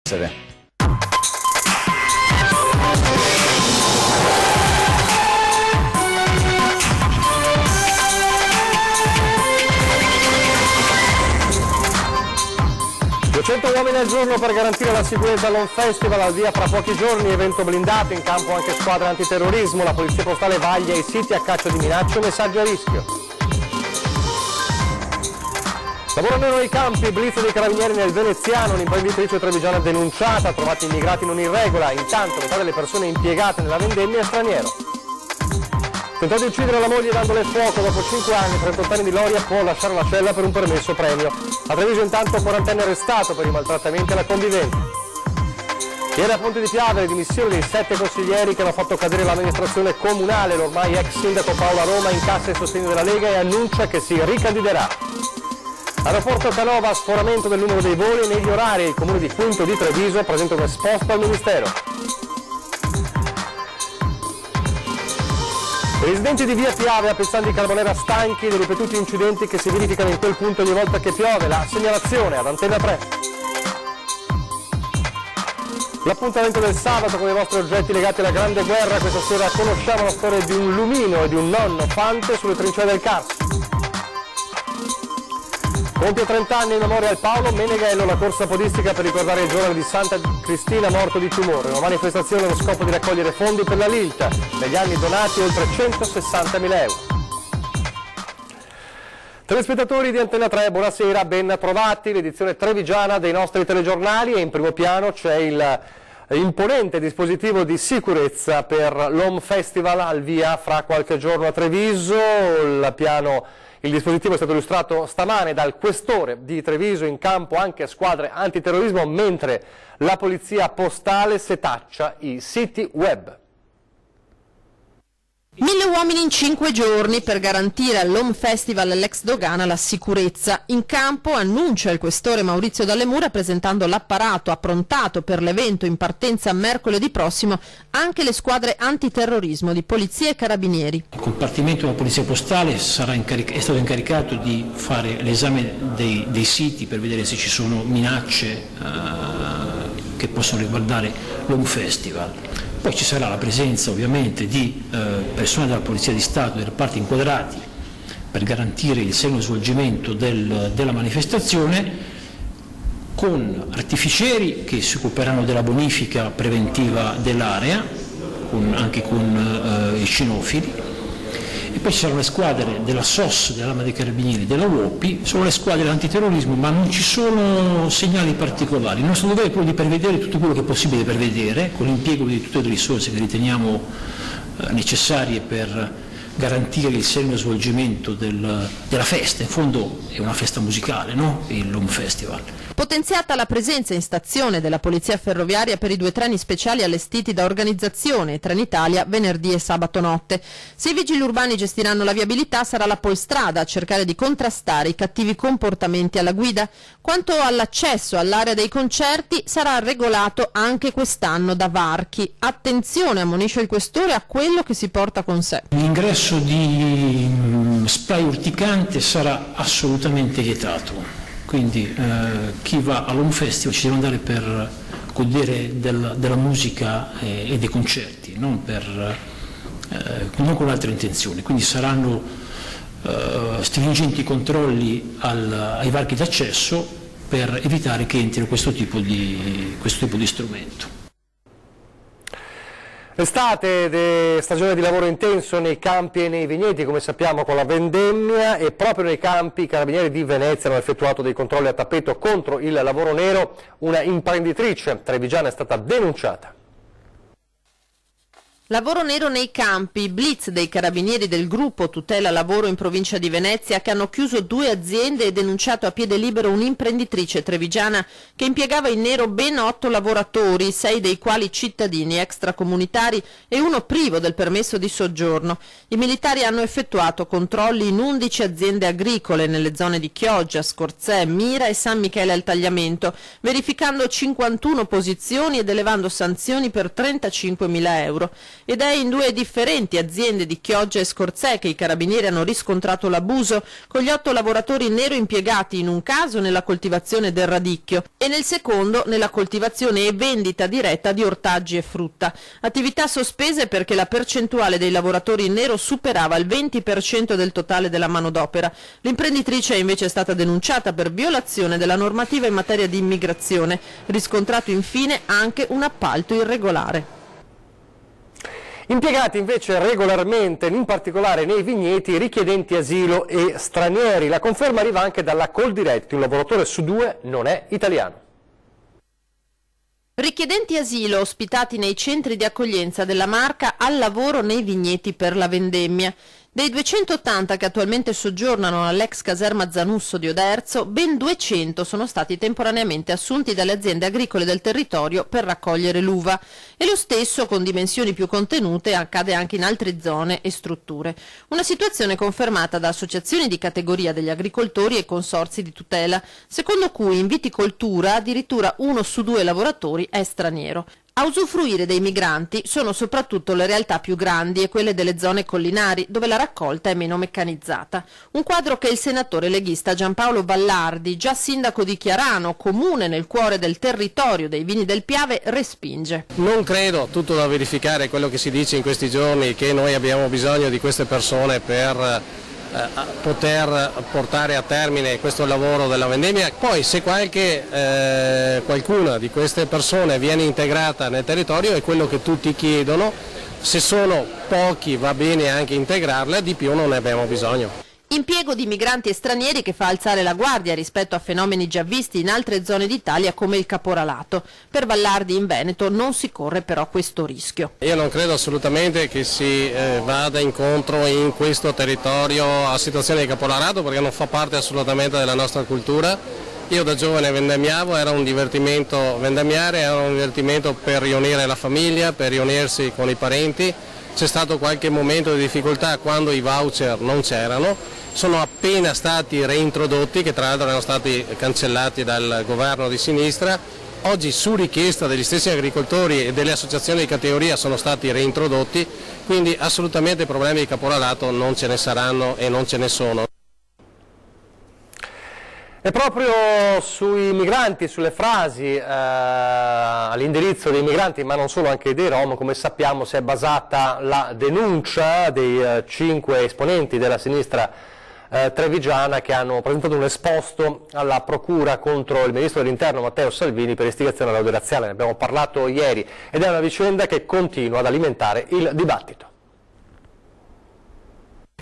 essere. Uomini al giorno per garantire la sicurezza all'Home Festival, al via fra pochi giorni, evento blindato, in campo anche squadra antiterrorismo, la polizia postale vaglia i siti a caccia di minacce o messaggi a rischio. Lavoro nero nei campi, blitz dei carabinieri nel Veneziano, un'imprenditrice trevigiana denunciata, trovati immigrati non in regola, intanto metà delle persone impiegate nella vendemmia è straniero. Tentò di uccidere la moglie dandole fuoco, dopo 5 anni, 38 anni di Loria può lasciare la cella per un permesso premio. A Treviso intanto 40enne arrestato per i maltrattamenti alla convivente. Ieri a Ponte di Piave le dimissioni dei 7 consiglieri che hanno fatto cadere l'amministrazione comunale, l'ormai ex sindaco Paola Roma incassa il sostegno della Lega e annuncia che si ricandiderà. Aeroporto Canova, sforamento del numero dei voli e negli orari, il comune di Quinto di Treviso presenta un esposto al Ministero. I residenti di via Piave a Pizzan di Carbonera stanchi dei ripetuti incidenti che si verificano in quel punto ogni volta che piove, la segnalazione ad Antena 3. L'appuntamento del sabato con i vostri oggetti legati alla Grande Guerra, questa sera conosciamo la storia di un lumino e di un nonno fante sulle trincee del Carso. Compie 30 anni in memoria al Paolo Meneghello, la corsa podistica per ricordare il giovane di Santa Cristina morto di tumore, una manifestazione allo scopo di raccogliere fondi per la Lilta, negli anni donati oltre 160.000 euro. Telespettatori di Antena 3, buonasera, ben trovati, l'edizione trevigiana dei nostri telegiornali e in primo piano c'è il imponente dispositivo di sicurezza per l'Home Festival al via fra qualche giorno a Treviso. Il dispositivo è stato illustrato stamane dal questore di Treviso, in campo anche squadre antiterrorismo, mentre la polizia postale setaccia i siti web. 1000 uomini in 5 giorni per garantire all'Home Festival all'ex dogana la sicurezza. In campo, annuncia il questore Maurizio Dallemura, presentando l'apparato approntato per l'evento in partenza mercoledì prossimo, anche le squadre antiterrorismo di polizia e carabinieri. Il compartimento della polizia postale è stato incaricato di fare l'esame dei siti per vedere se ci sono minacce che possono riguardare l'Home Festival. Poi ci sarà la presenza ovviamente di personale della Polizia di Stato, dei reparti inquadrati per garantire il sereno svolgimento della manifestazione, con artificieri che si occuperanno della bonifica preventiva dell'area, anche con i cinofili. E poi ci saranno le squadre della SOS, dell'Arma dei Carabinieri, della UOPI, sono le squadre antiterrorismo, ma non ci sono segnali particolari. Il nostro dovere è quello di prevedere tutto quello che è possibile prevedere, con l'impiego di tutte le risorse che riteniamo necessarie per garantire il sereno svolgimento della festa. In fondo è una festa musicale, no? L'Home Festival. Potenziata la presenza in stazione della Polizia Ferroviaria per i 2 treni speciali allestiti da Organizzazione Trenitalia venerdì e sabato notte. Se i vigili urbani gestiranno la viabilità, sarà la Polstrada a cercare di contrastare i cattivi comportamenti alla guida. Quanto all'accesso all'area dei concerti, sarà regolato anche quest'anno da varchi. Attenzione, ammonisce il questore, a quello che si porta con sé. L'ingresso di spray urticante sarà assolutamente vietato. Quindi chi va all'Home Festival ci deve andare per godere della musica e dei concerti, non con altre intenzioni. Quindi saranno stringenti controlli ai varchi d'accesso per evitare che entrino questo tipo di strumento. Estate, stagione di lavoro intenso nei campi e nei vigneti, come sappiamo, con la vendemmia, e proprio nei campi i carabinieri di Venezia hanno effettuato dei controlli a tappeto contro il lavoro nero. Una imprenditrice trevigiana è stata denunciata. Lavoro nero nei campi, blitz dei carabinieri del gruppo Tutela Lavoro in provincia di Venezia che hanno chiuso 2 aziende e denunciato a piede libero un'imprenditrice trevigiana che impiegava in nero ben 8 lavoratori, 6 dei quali cittadini extracomunitari e uno privo del permesso di soggiorno. I militari hanno effettuato controlli in 11 aziende agricole nelle zone di Chioggia, Scorzè, Mira e San Michele al Tagliamento, verificando 51 posizioni ed elevando sanzioni per 35.000 euro. ed è in 2 differenti aziende di Chioggia e Scorzè che i carabinieri hanno riscontrato l'abuso, con gli 8 lavoratori in nero impiegati in un caso nella coltivazione del radicchio e nel secondo nella coltivazione e vendita diretta di ortaggi e frutta. Attività sospese perché la percentuale dei lavoratori in nero superava il 20% del totale della manodopera. L'imprenditrice è invece stata denunciata per violazione della normativa in materia di immigrazione, riscontrato infine anche un appalto irregolare. Impiegati invece regolarmente, in particolare nei vigneti, richiedenti asilo e stranieri. La conferma arriva anche dalla Coldiretti, un lavoratore su 2 non è italiano. Richiedenti asilo ospitati nei centri di accoglienza della Marca al lavoro nei vigneti per la vendemmia. Dei 280 che attualmente soggiornano all'ex caserma Zanusso di Oderzo, ben 200 sono stati temporaneamente assunti dalle aziende agricole del territorio per raccogliere l'uva. E lo stesso, con dimensioni più contenute, accade anche in altre zone e strutture. Una situazione confermata da associazioni di categoria degli agricoltori e consorzi di tutela, secondo cui in viticoltura addirittura 1 su 2 lavoratori è straniero. A usufruire dei migranti sono soprattutto le realtà più grandi e quelle delle zone collinari, dove la raccolta è meno meccanizzata. Un quadro che il senatore leghista Giampaolo Vallardi, già sindaco di Chiarano, comune nel cuore del territorio dei vini del Piave, respinge. Non credo, tutto da verificare, quello che si dice in questi giorni, che noi abbiamo bisogno di queste persone per poter portare a termine questo lavoro della vendemmia. Poi se qualcuna di queste persone viene integrata nel territorio è quello che tutti chiedono, se sono pochi va bene anche integrarla, di più non ne abbiamo bisogno. Impiego di migranti e stranieri che fa alzare la guardia rispetto a fenomeni già visti in altre zone d'Italia come il caporalato. Per Vallardi in Veneto non si corre però questo rischio. Io non credo assolutamente che si vada incontro in questo territorio a situazioni di caporalato, perché non fa parte assolutamente della nostra cultura. Io da giovane vendemmiavo, era un divertimento vendemmiare, era un divertimento per riunire la famiglia, per riunirsi con i parenti. C'è stato qualche momento di difficoltà quando i voucher non c'erano, sono appena stati reintrodotti, che tra l'altro erano stati cancellati dal governo di sinistra. Oggi su richiesta degli stessi agricoltori e delle associazioni di categoria sono stati reintrodotti, quindi assolutamente problemi di caporalato non ce ne saranno e non ce ne sono. E proprio sui migranti, sulle frasi all'indirizzo dei migranti, ma non solo, anche dei Rom, come sappiamo si è basata la denuncia dei 5 esponenti della sinistra trevigiana che hanno presentato un esposto alla procura contro il ministro dell'Interno Matteo Salvini per istigazione all'odio razziale. Ne abbiamo parlato ieri ed è una vicenda che continua ad alimentare il dibattito.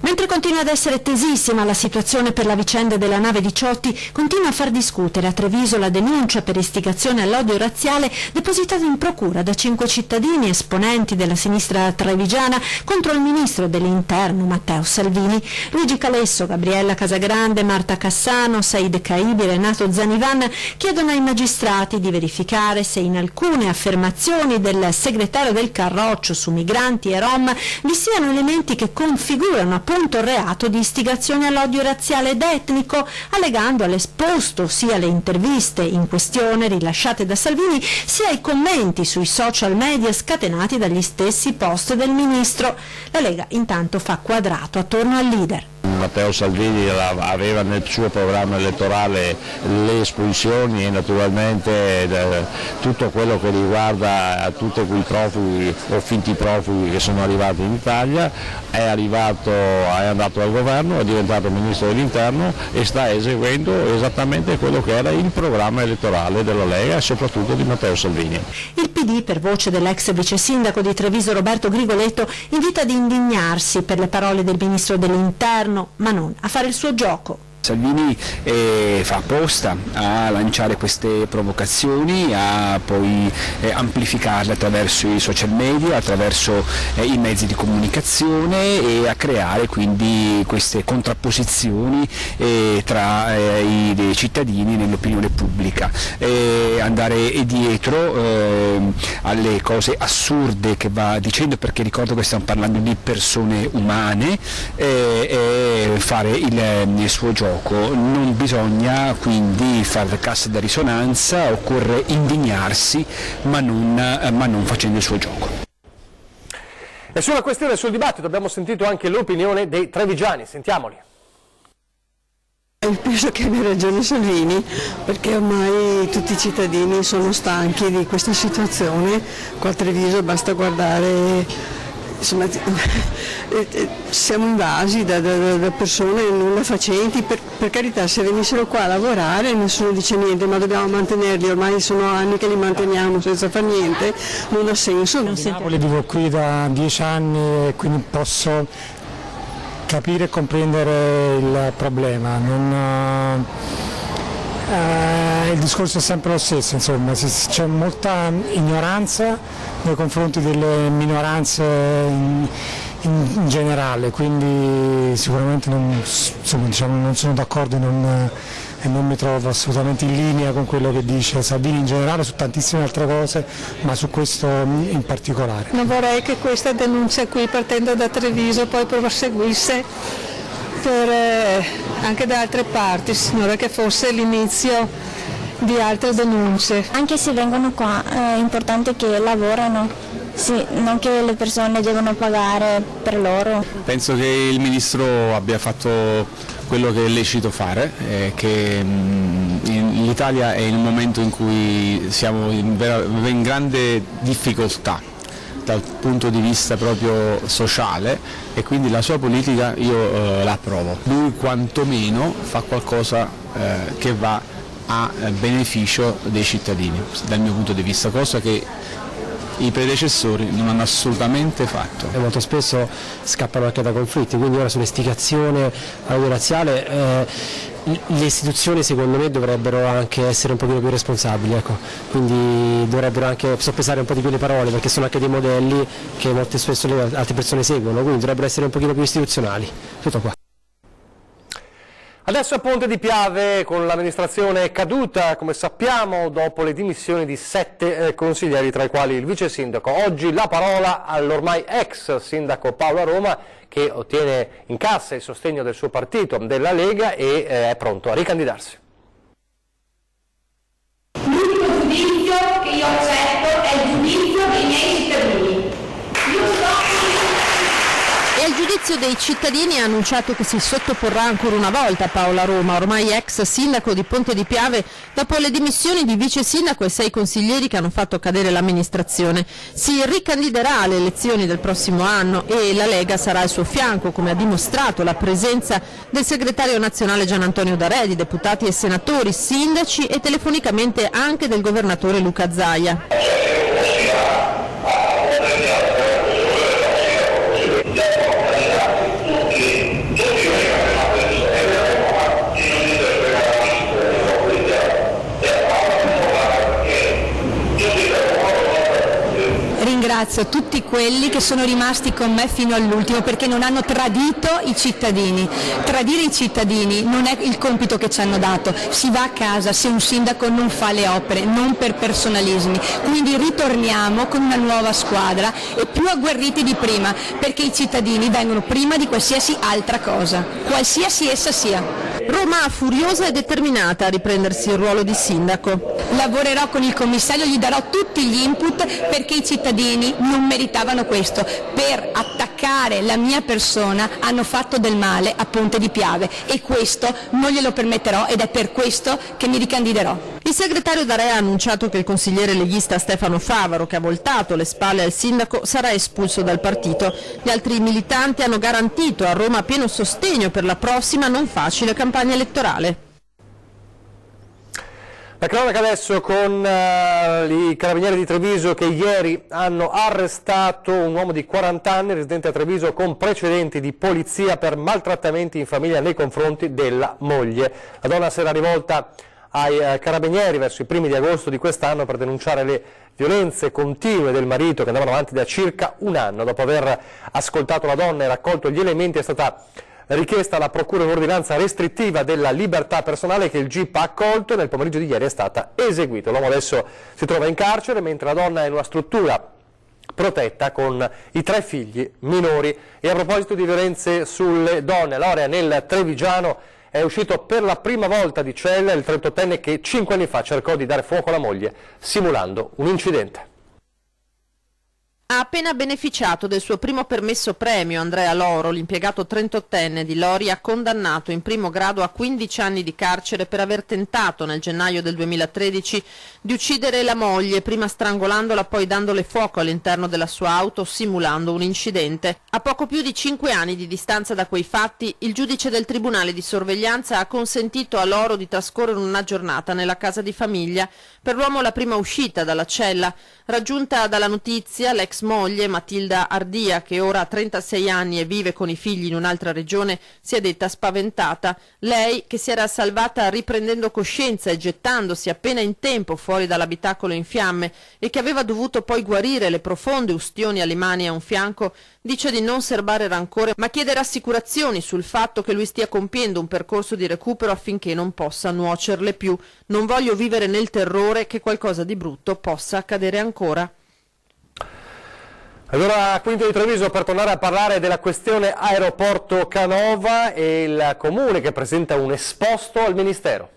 Mentre continua ad essere tesissima la situazione per la vicenda della nave Diciotti, continua a far discutere a Treviso la denuncia per istigazione all'odio razziale depositata in procura da 5 cittadini esponenti della sinistra trevigiana contro il ministro dell'Interno Matteo Salvini. Luigi Calesso, Gabriella Casagrande, Marta Cassano, Said Caibi, Renato Zanivan chiedono ai magistrati di verificare se in alcune affermazioni del segretario del Carroccio su migranti e Rom vi siano elementi che configurano appunto il reato di istigazione all'odio razziale ed etnico, allegando all'esposto sia le interviste in questione rilasciate da Salvini sia i commenti sui social media scatenati dagli stessi post del ministro. La Lega intanto fa quadrato attorno al leader. Matteo Salvini aveva nel suo programma elettorale le espulsioni e naturalmente tutto quello che riguarda tutti quei profughi o finti profughi che sono arrivati in Italia, è andato al governo, è diventato ministro dell'Interno e sta eseguendo esattamente quello che era il programma elettorale della Lega e soprattutto di Matteo Salvini. Il PD, per voce dell'ex vice sindaco di Treviso Roberto Grigoletto, invita ad indignarsi per le parole del ministro dell'Interno, ma non a fare il suo gioco. Salvini fa apposta a lanciare queste provocazioni, a poi amplificarle attraverso i social media, attraverso i mezzi di comunicazione e a creare quindi queste contrapposizioni tra i cittadini nell'opinione pubblica. Andare dietro alle cose assurde che va dicendo, perché ricordo che stiamo parlando di persone umane, e fare il suo gioco. Non bisogna quindi fare cassa da risonanza, occorre indignarsi ma non facendo il suo gioco. E sulla questione, sul dibattito, abbiamo sentito anche l'opinione dei trevigiani, sentiamoli. Penso che abbia ragione Salvini, perché ormai tutti i cittadini sono stanchi di questa situazione. Qua a Treviso basta guardare, insomma, siamo invasi da persone nulla facenti. Per carità, se venissero qua a lavorare nessuno dice niente, ma dobbiamo mantenerli, ormai sono anni che li manteniamo senza far niente, non ha senso. A Napoli vivo qui da 10 anni e quindi posso capire e comprendere il problema. Il discorso è sempre lo stesso, insomma, c'è molta ignoranza nei confronti delle minoranze in generale, quindi sicuramente non sono d'accordo e non mi trovo assolutamente in linea con quello che dice Salvini in generale su tantissime altre cose, ma su questo in particolare. Non vorrei che questa denuncia qui, partendo da Treviso, poi proseguisse anche da altre parti, signora, che fosse l'inizio di altre denunce. Anche se vengono qua è importante che lavorano, sì, non che le persone devono pagare per loro. Penso che il Ministro abbia fatto quello che è lecito fare, che l'Italia è in un momento in cui siamo in grande difficoltà dal punto di vista proprio sociale, e quindi la sua politica io la approvo. Lui quantomeno fa qualcosa che va a beneficio dei cittadini, dal mio punto di vista, cosa che i predecessori non hanno assolutamente fatto. E molto spesso scappano anche da conflitti, quindi ora sull'istigazione razziale le istituzioni secondo me dovrebbero anche essere un pochino più responsabili, ecco. Quindi dovrebbero anche soppesare un po' di più le parole, perché sono anche dei modelli che molto spesso le altre persone seguono, quindi dovrebbero essere un pochino più istituzionali. Tutto qua. Adesso a Ponte di Piave, con l'amministrazione caduta, come sappiamo, dopo le dimissioni di 7 consiglieri, tra i quali il vice sindaco. Oggi la parola all'ormai ex sindaco Paolo Aroma, che ottiene in cassa il sostegno del suo partito, della Lega, e è pronto a ricandidarsi. L'unico giudizio che io accetto è il giudizio dei miei cittadini. E al giudizio dei cittadini ha annunciato che si sottoporrà ancora una volta Paolo Aroma, ormai ex sindaco di Ponte di Piave, dopo le dimissioni di vice sindaco e 6 consiglieri che hanno fatto cadere l'amministrazione. Si ricandiderà alle elezioni del prossimo anno e la Lega sarà al suo fianco, come ha dimostrato la presenza del segretario nazionale Gian Antonio D'Arè, di deputati e senatori, sindaci e telefonicamente anche del governatore Luca Zaia. Ringrazio tutti quelli che sono rimasti con me fino all'ultimo, perché non hanno tradito i cittadini. Tradire i cittadini non è il compito che ci hanno dato, si va a casa se un sindaco non fa le opere, non per personalismi. Quindi ritorniamo con una nuova squadra e più agguerriti di prima, perché i cittadini vengono prima di qualsiasi altra cosa, qualsiasi essa sia. Roma furiosa e determinata a riprendersi il ruolo di sindaco. Lavorerò con il commissario, gli darò tutti gli input, perché i cittadini non meritavano questo. Per attaccare la mia persona hanno fatto del male a Ponte di Piave e questo non glielo permetterò, ed è per questo che mi ricandiderò. Il segretario D'Arè ha annunciato che il consigliere leghista Stefano Favaro, che ha voltato le spalle al sindaco, sarà espulso dal partito. Gli altri militanti hanno garantito a Roma pieno sostegno per la prossima non facile campagna elettorale. La cronaca adesso con i carabinieri di Treviso, che ieri hanno arrestato un uomo di 40 anni residente a Treviso con precedenti di polizia per maltrattamenti in famiglia nei confronti della moglie. La donna si era rivolta ai carabinieri verso i primi di agosto di quest'anno per denunciare le violenze continue del marito, che andavano avanti da circa un anno. Dopo aver ascoltato la donna e raccolto gli elementi, è stata richiesta alla procura un'ordinanza restrittiva della libertà personale, che il GIP ha accolto e nel pomeriggio di ieri è stata eseguita. L'uomo adesso si trova in carcere, mentre la donna è in una struttura protetta con i 3 figli minori. E a proposito di violenze sulle donne, l'Orea nel Trevigiano è uscito per la prima volta di cella il 38enne che 5 anni fa cercò di dare fuoco alla moglie simulando un incidente. ha appena beneficiato del suo primo permesso premio. Andrea Loro, l'impiegato 38enne di Loria, condannato in primo grado a 15 anni di carcere per aver tentato nel gennaio del 2013 di uccidere la moglie, prima strangolandola, poi dandole fuoco all'interno della sua auto simulando un incidente. A poco più di 5 anni di distanza da quei fatti, il giudice del tribunale di sorveglianza ha consentito a Loro di trascorrere una giornata nella casa di famiglia. Per l'uomo la prima uscita dalla cella. Raggiunta dalla notizia, l'ex moglie Matilda Ardia, che ora ha 36 anni e vive con i figli in un'altra regione, si è detta spaventata. Lei, che si era salvata riprendendo coscienza e gettandosi appena in tempo fuori dall'abitacolo in fiamme e che aveva dovuto poi guarire le profonde ustioni alle mani e a un fianco, dice di non serbare rancore ma chiede rassicurazioni sul fatto che lui stia compiendo un percorso di recupero affinché non possa nuocerle più. Non voglio vivere nel terrore che qualcosa di brutto possa accadere ancora. Allora, Quinto di Treviso, per tornare a parlare della questione aeroporto Canova e il comune che presenta un esposto al Ministero.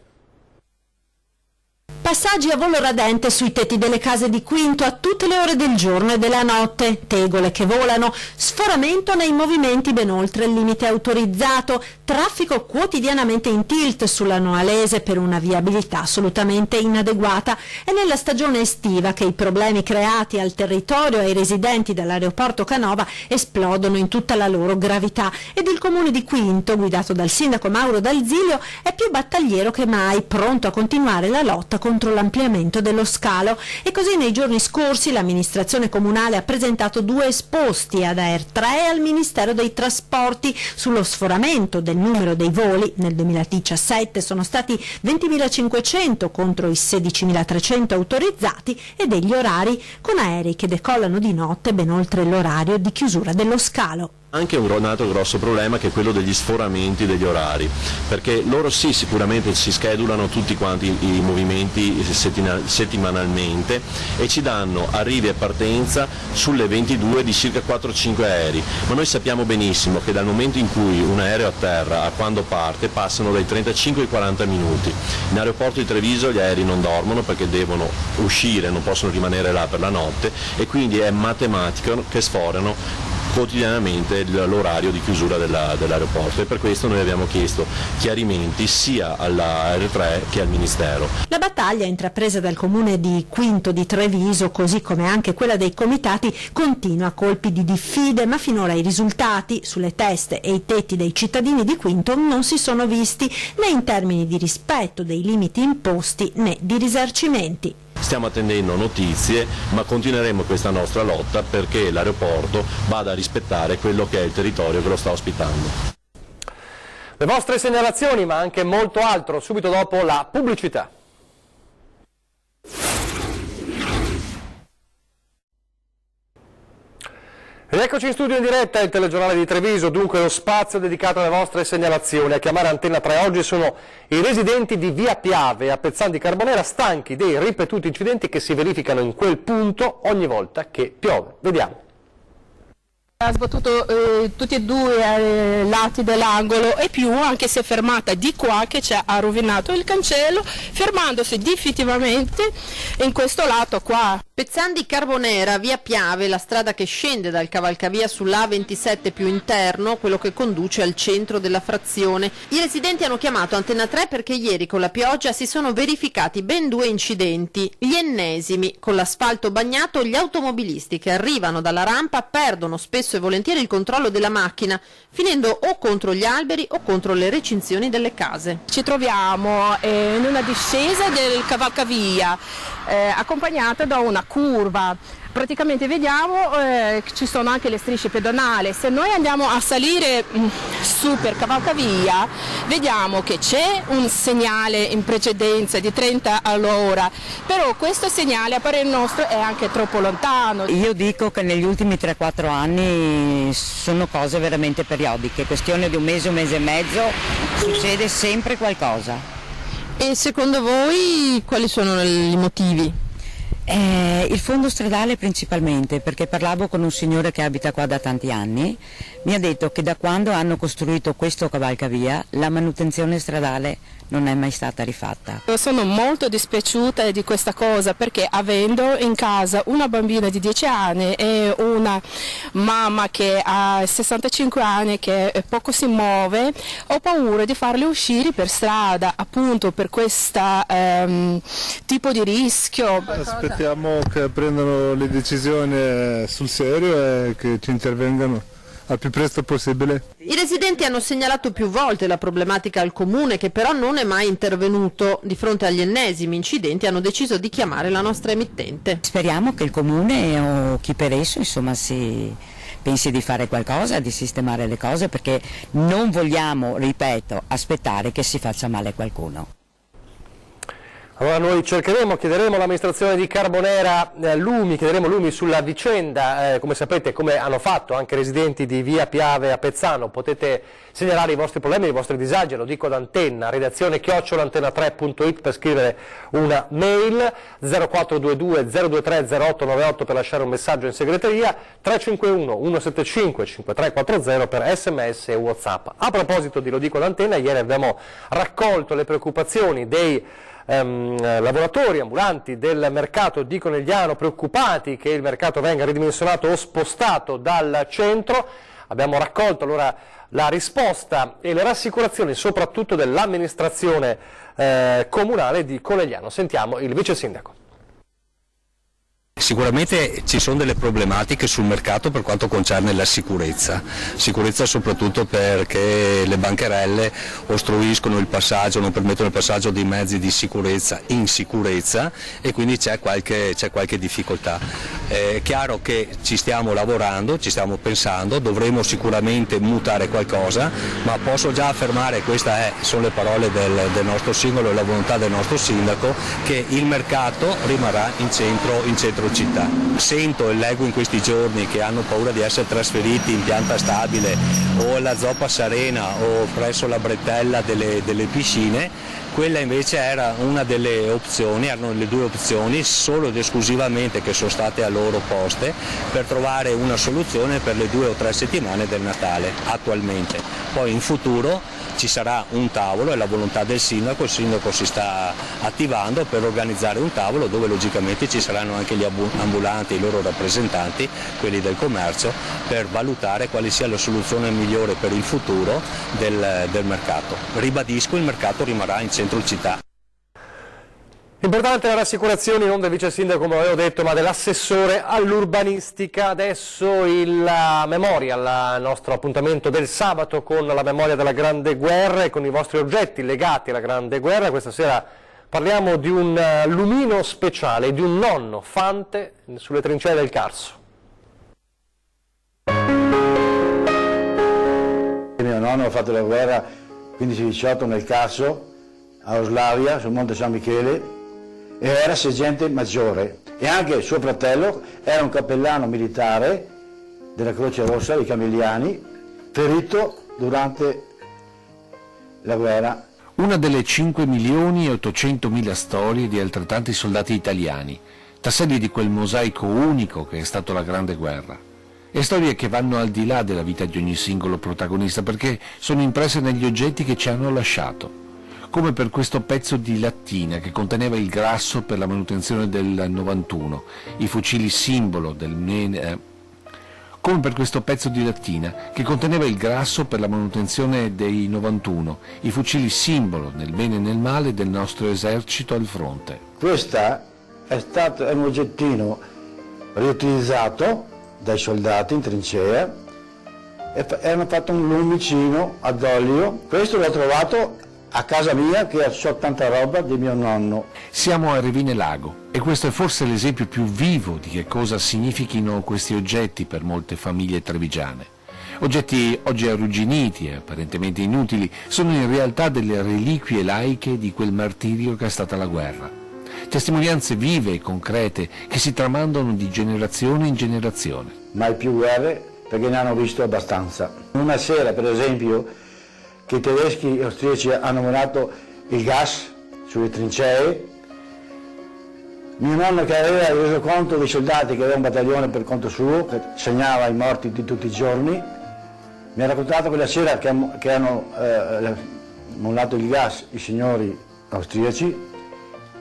Passaggi a volo radente sui tetti delle case di Quinto a tutte le ore del giorno e della notte, tegole che volano, sforamento nei movimenti ben oltre il limite autorizzato, traffico quotidianamente in tilt sulla Noalese per una viabilità assolutamente inadeguata. È nella stagione estiva che i problemi creati al territorio e ai residenti dell'aeroporto Canova esplodono in tutta la loro gravità ed il comune di Quinto, guidato dal sindaco Mauro D'Alzilio, è più battagliero che mai, pronto a continuare la lotta contro l'ampliamento dello scalo. E così nei giorni scorsi l'amministrazione comunale ha presentato 2 esposti ad Air3 e al Ministero dei Trasporti sullo sforamento del numero dei voli. Nel 2017 sono stati 20.500 contro i 16.300 autorizzati e degli orari, con aerei che decollano di notte ben oltre l'orario di chiusura dello scalo. Anche un altro grosso problema che è quello degli sforamenti degli orari, perché loro sì, sicuramente si schedulano tutti quanti i movimenti settimanalmente e ci danno arrivi e partenza sulle 22 di circa 4-5 aerei, ma noi sappiamo benissimo che dal momento in cui un aereo atterra a quando parte passano dai 35 ai 40 minuti. In aeroporto di Treviso gli aerei non dormono perché devono uscire, non possono rimanere là per la notte e quindi è matematico che sforano quotidianamente l'orario di chiusura dell'aeroporto e per questo noi abbiamo chiesto chiarimenti sia alla R3 che al Ministero. La battaglia intrapresa dal comune di Quinto di Treviso, così come anche quella dei comitati, continua a colpi di diffide, ma finora i risultati sulle teste e i tetti dei cittadini di Quinto non si sono visti né in termini di rispetto dei limiti imposti né di risarcimenti. Stiamo attendendo notizie, ma continueremo questa nostra lotta perché l'aeroporto vada a rispettare quello che è il territorio che lo sta ospitando. Le vostre segnalazioni, ma anche molto altro, subito dopo la pubblicità. Ed eccoci in studio in diretta, il telegiornale di Treviso, dunque lo spazio dedicato alle vostre segnalazioni. A chiamare Antenna 3 oggi sono i residenti di Via Piave a Pezzan di Carbonera, stanchi dei ripetuti incidenti che si verificano in quel punto ogni volta che piove. Vediamo. Ha sbattuto tutti e 2 lati dell'angolo e più anche si è fermata di qua che ci ha rovinato il cancello, fermandosi definitivamente in questo lato qua. Pezzan di Carbonera, Via Piave, la strada che scende dal cavalcavia sull'A27 più interno, quello che conduce al centro della frazione. I residenti hanno chiamato Antenna 3 perché ieri con la pioggia si sono verificati ben 2 incidenti, gli ennesimi. Con l'asfalto bagnato gli automobilisti che arrivano dalla rampa perdono spesso e volentieri il controllo della macchina, finendo o contro gli alberi o contro le recinzioni delle case. Ci troviamo in una discesa del cavalcavia accompagnata da una curva. Praticamente vediamo che ci sono anche le strisce pedonali. Se noi andiamo a salire su per cavalcavia vediamo che c'è un segnale in precedenza di 30 all'ora, però questo segnale a parere nostro è anche troppo lontano. Io dico che negli ultimi 3-4 anni sono cose veramente periodiche, questione di un mese e mezzo succede sempre qualcosa. E secondo voi quali sono i motivi? Il fondo stradale principalmente, perché parlavo con un signore che abita qua da tanti anni, mi ha detto che da quando hanno costruito questo cavalcavia la manutenzione stradale non è mai stata rifatta. Sono molto dispiaciuta di questa cosa, perché avendo in casa una bambina di 10 anni e una mamma che ha 65 anni che poco si muove, ho paura di farle uscire per strada appunto per questo tipo di rischio. Aspettiamo che prendano le decisioni sul serio e che ci intervengano al più presto possibile. I residenti hanno segnalato più volte la problematica al comune, che però non è mai intervenuto. Di fronte agli ennesimi incidenti hanno deciso di chiamare la nostra emittente. Speriamo che il comune o chi per esso insomma si pensi di fare qualcosa, di sistemare le cose, perché non vogliamo, ripeto, aspettare che si faccia male a qualcuno. Allora noi chiederemo all'amministrazione di Carbonera chiederemo lumi sulla vicenda, come sapete, come hanno fatto anche residenti di via Piave a Pezzano. Potete segnalare i vostri problemi, i vostri disagi, lo dico ad Antenna, redazione @antena3.it per scrivere una mail, 0422 023 0898 per lasciare un messaggio in segreteria, 351 175 5340 per SMS e WhatsApp. A proposito di Lo dico ad Antenna, ieri abbiamo raccolto le preoccupazioni dei lavoratori ambulanti del mercato di Conegliano, preoccupati che il mercato venga ridimensionato o spostato dal centro. Abbiamo raccolto allora la risposta e le rassicurazioni soprattutto dell'amministrazione comunale di Conegliano. Sentiamo il vice sindaco. Sicuramente ci sono delle problematiche sul mercato per quanto concerne la sicurezza soprattutto perché le bancherelle ostruiscono il passaggio, non permettono il passaggio dei mezzi di sicurezza in sicurezza e quindi c'è qualche difficoltà. È chiaro che ci stiamo lavorando, ci stiamo pensando, dovremo sicuramente mutare qualcosa, ma posso già affermare, queste sono le parole del nostro singolo e la volontà del nostro sindaco, che il mercato rimarrà in centro città. Sento e leggo in questi giorni che hanno paura di essere trasferiti in pianta stabile o alla Zoppa Sarena o presso la bretella delle piscine. Quella invece era una delle opzioni, erano le due opzioni solo ed esclusivamente che sono state a loro poste per trovare una soluzione per le 2 o 3 settimane del Natale attualmente. Poi in futuro ci sarà un tavolo, è la volontà del sindaco, il sindaco si sta attivando per organizzare un tavolo dove logicamente ci saranno anche gli ambulanti e i loro rappresentanti, quelli del commercio, per valutare quale sia la soluzione migliore per il futuro del mercato. Ribadisco, il mercato rimarrà in centro città. Importante le rassicurazioni non del vice sindaco, come avevo detto, ma dell'assessore all'urbanistica. Adesso la memoria, il nostro appuntamento del sabato con la memoria della Grande Guerra e con i vostri oggetti legati alla Grande Guerra. Questa sera parliamo di un lumino speciale, di un nonno Fante sulle trincee del Carso. Mio nonno ha fatto la guerra 15-18 nel Carso, a Oslavia, sul Monte San Michele, e era sergente maggiore, e anche suo fratello era un cappellano militare della Croce Rossa dei Camilliani, ferito durante la guerra. Una delle 5.800.000 storie di altrettanti soldati italiani, tasselli di quel mosaico unico che è stato la Grande Guerra. E storie che vanno al di là della vita di ogni singolo protagonista, perché sono impresse negli oggetti che ci hanno lasciato. Come per questo pezzo di lattina che conteneva il grasso per la manutenzione del 91, i fucili simbolo come per questo pezzo di lattina che conteneva il grasso per la manutenzione dei 91, i fucili simbolo nel bene e nel male del nostro esercito al fronte. Questo è un oggettino riutilizzato dai soldati in trincea e hanno fatto un lumicino ad olio. Questo l'ho trovato a casa mia, che ho tanta roba di mio nonno. Siamo a Revine Lago e questo è forse l'esempio più vivo di che cosa significhino questi oggetti per molte famiglie trevigiane. Oggetti oggi arrugginiti e apparentemente inutili sono in realtà delle reliquie laiche di quel martirio che è stata la guerra. Testimonianze vive e concrete che si tramandano di generazione in generazione. Mai più guerre, perché ne hanno visto abbastanza. Una sera, per esempio, che i tedeschi e austriaci hanno menato il gas sulle trincee, Mio nonno, che aveva reso conto dei soldati, che aveva un battaglione per conto suo, che segnava i morti di tutti i giorni, mi ha raccontato quella sera che hanno mollato il gas i signori austriaci,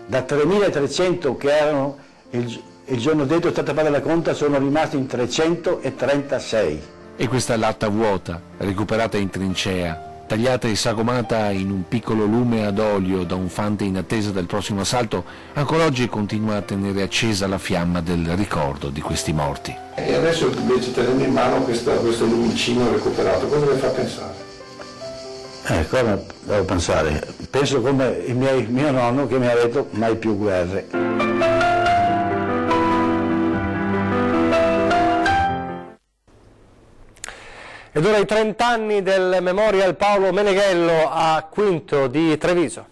da 3.300 che erano il giorno detto è stata fatta la conta, sono rimasti in 336. E questa latta vuota, recuperata in trincea, tagliata e sagomata in un piccolo lume ad olio da un fante in attesa del prossimo assalto, ancora oggi continua a tenere accesa la fiamma del ricordo di questi morti. E adesso invece tenendo in mano questo lumicino recuperato, cosa le fa pensare? Come devo pensare? Penso come mio nonno che mi ha detto mai più guerre. Ed ora i 30 anni del Memorial Paolo Meneghello a Quinto di Treviso.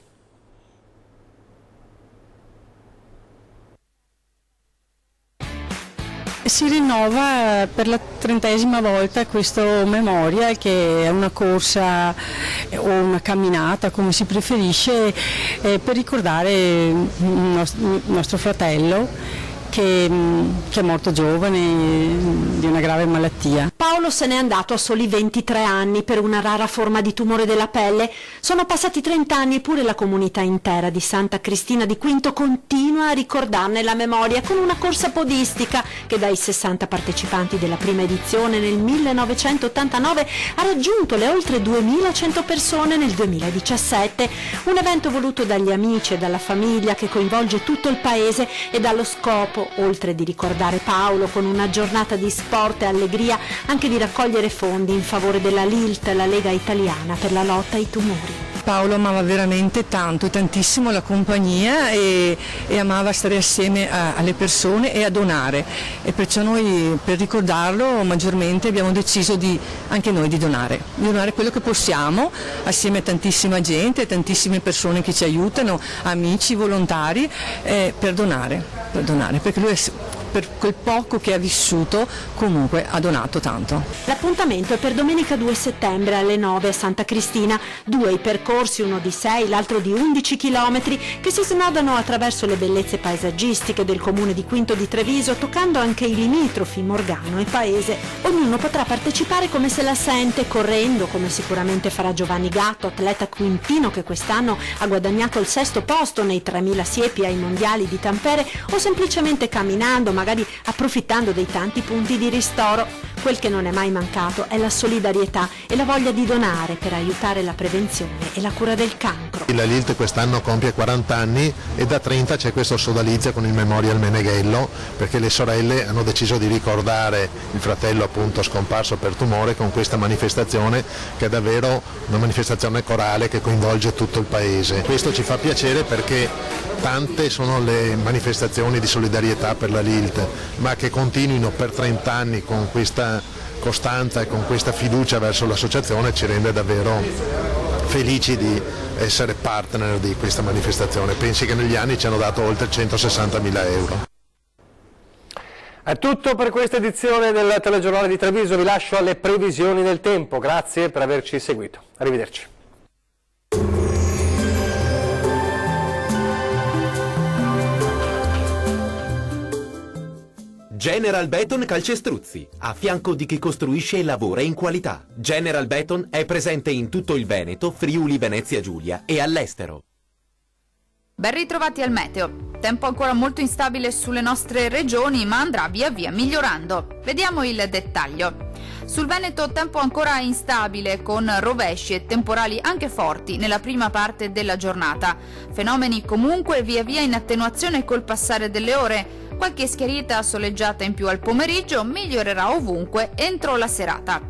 Si rinnova per la 30ª volta questo Memorial, che è una corsa o una camminata, come si preferisce, per ricordare il nostro fratello che è morto giovane di una grave malattia. Paolo se n'è andato a soli 23 anni per una rara forma di tumore della pelle. Sono passati 30 anni eppure la comunità intera di Santa Cristina di Quinto continua a ricordarne la memoria con una corsa podistica che dai 60 partecipanti della prima edizione nel 1989 ha raggiunto le oltre 2100 persone nel 2017. Un evento voluto dagli amici e dalla famiglia che coinvolge tutto il paese e dallo scopo, oltre di ricordare Paolo con una giornata di sport e allegria, anche di raccogliere fondi in favore della LILT, la Lega Italiana per la lotta ai tumori. Paolo amava veramente tanto, tantissimo la compagnia e amava stare assieme alle persone e a donare, e perciò noi, per ricordarlo maggiormente, abbiamo deciso anche noi di donare quello che possiamo assieme a tantissima gente, tantissime persone che ci aiutano, amici, volontari, per donare, perché lui per quel poco che ha vissuto comunque ha donato tanto. L'appuntamento è per domenica 2 settembre alle 9 a Santa Cristina, 2 i percorsi, uno di 6, l'altro di 11 chilometri, che si snodano attraverso le bellezze paesaggistiche del comune di Quinto di Treviso, toccando anche i limitrofi Morgano e Paese. Ognuno potrà partecipare come se la sente, correndo, come sicuramente farà Giovanni Gatto, atleta quintino che quest'anno ha guadagnato il 6° posto nei 3000 siepi ai mondiali di Tampere, o semplicemente camminando, magari approfittando dei tanti punti di ristoro. Quel che non è mai mancato è la solidarietà e la voglia di donare per aiutare la prevenzione e la cura del cancro. La LILT quest'anno compie 40 anni e da 30 c'è questo sodalizio con il Memorial Meneghello, perché le sorelle hanno deciso di ricordare il fratello appunto scomparso per tumore con questa manifestazione, che è davvero una manifestazione corale che coinvolge tutto il paese. Questo ci fa piacere perché tante sono le manifestazioni di solidarietà per la LILT, ma che continuino per 30 anni con questa costanza e con questa fiducia verso l'associazione ci rende davvero felici di essere partner di questa manifestazione. Pensi che negli anni ci hanno dato oltre 160.000 euro. È tutto per questa edizione del telegiornale di Treviso, vi lascio alle previsioni del tempo, grazie per averci seguito, arrivederci. General Beton Calcestruzzi, a fianco di chi costruisce e lavora in qualità. General Beton è presente in tutto il Veneto, Friuli, Venezia Giulia e all'estero. Ben ritrovati al meteo. Tempo ancora molto instabile sulle nostre regioni, ma andrà via via migliorando. Vediamo il dettaglio. Sul Veneto tempo ancora instabile, con rovesci e temporali anche forti nella prima parte della giornata. Fenomeni comunque via via in attenuazione col passare delle ore. Qualche schiarita soleggiata in più al pomeriggio migliorerà ovunque entro la serata.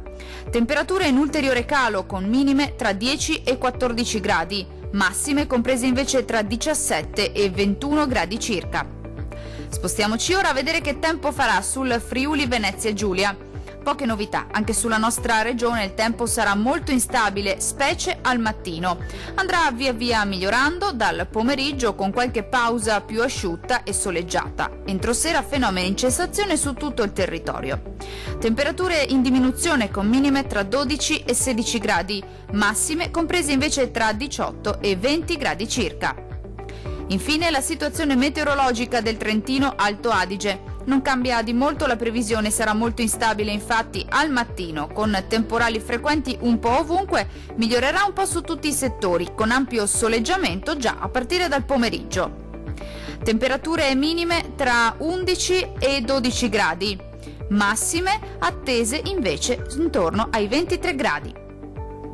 Temperature in ulteriore calo, con minime tra 10 e 14 gradi, massime comprese invece tra 17 e 21 gradi circa. Spostiamoci ora a vedere che tempo farà sul Friuli Venezia Giulia. Poche novità, anche sulla nostra regione il tempo sarà molto instabile, specie al mattino. Andrà via via migliorando dal pomeriggio con qualche pausa più asciutta e soleggiata. Entro sera fenomeni in cessazione su tutto il territorio. Temperature in diminuzione con minime tra 12 e 16 gradi, massime comprese invece tra 18 e 20 gradi circa. Infine la situazione meteorologica del Trentino Alto Adige. Non cambia di molto la previsione, sarà molto instabile infatti al mattino, con temporali frequenti un po' ovunque, migliorerà un po' su tutti i settori, con ampio soleggiamento già a partire dal pomeriggio. Temperature minime tra 11 e 12 gradi, massime attese invece intorno ai 23 gradi.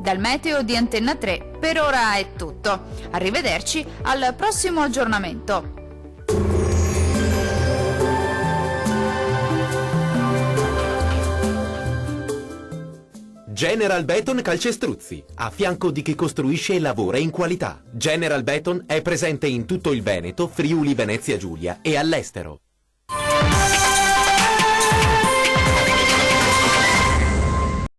Dal meteo di Antenna 3 per ora è tutto. Arrivederci al prossimo aggiornamento. General Beton Calcestruzzi, a fianco di chi costruisce e lavora in qualità. General Beton è presente in tutto il Veneto, Friuli, Venezia Giulia e all'estero.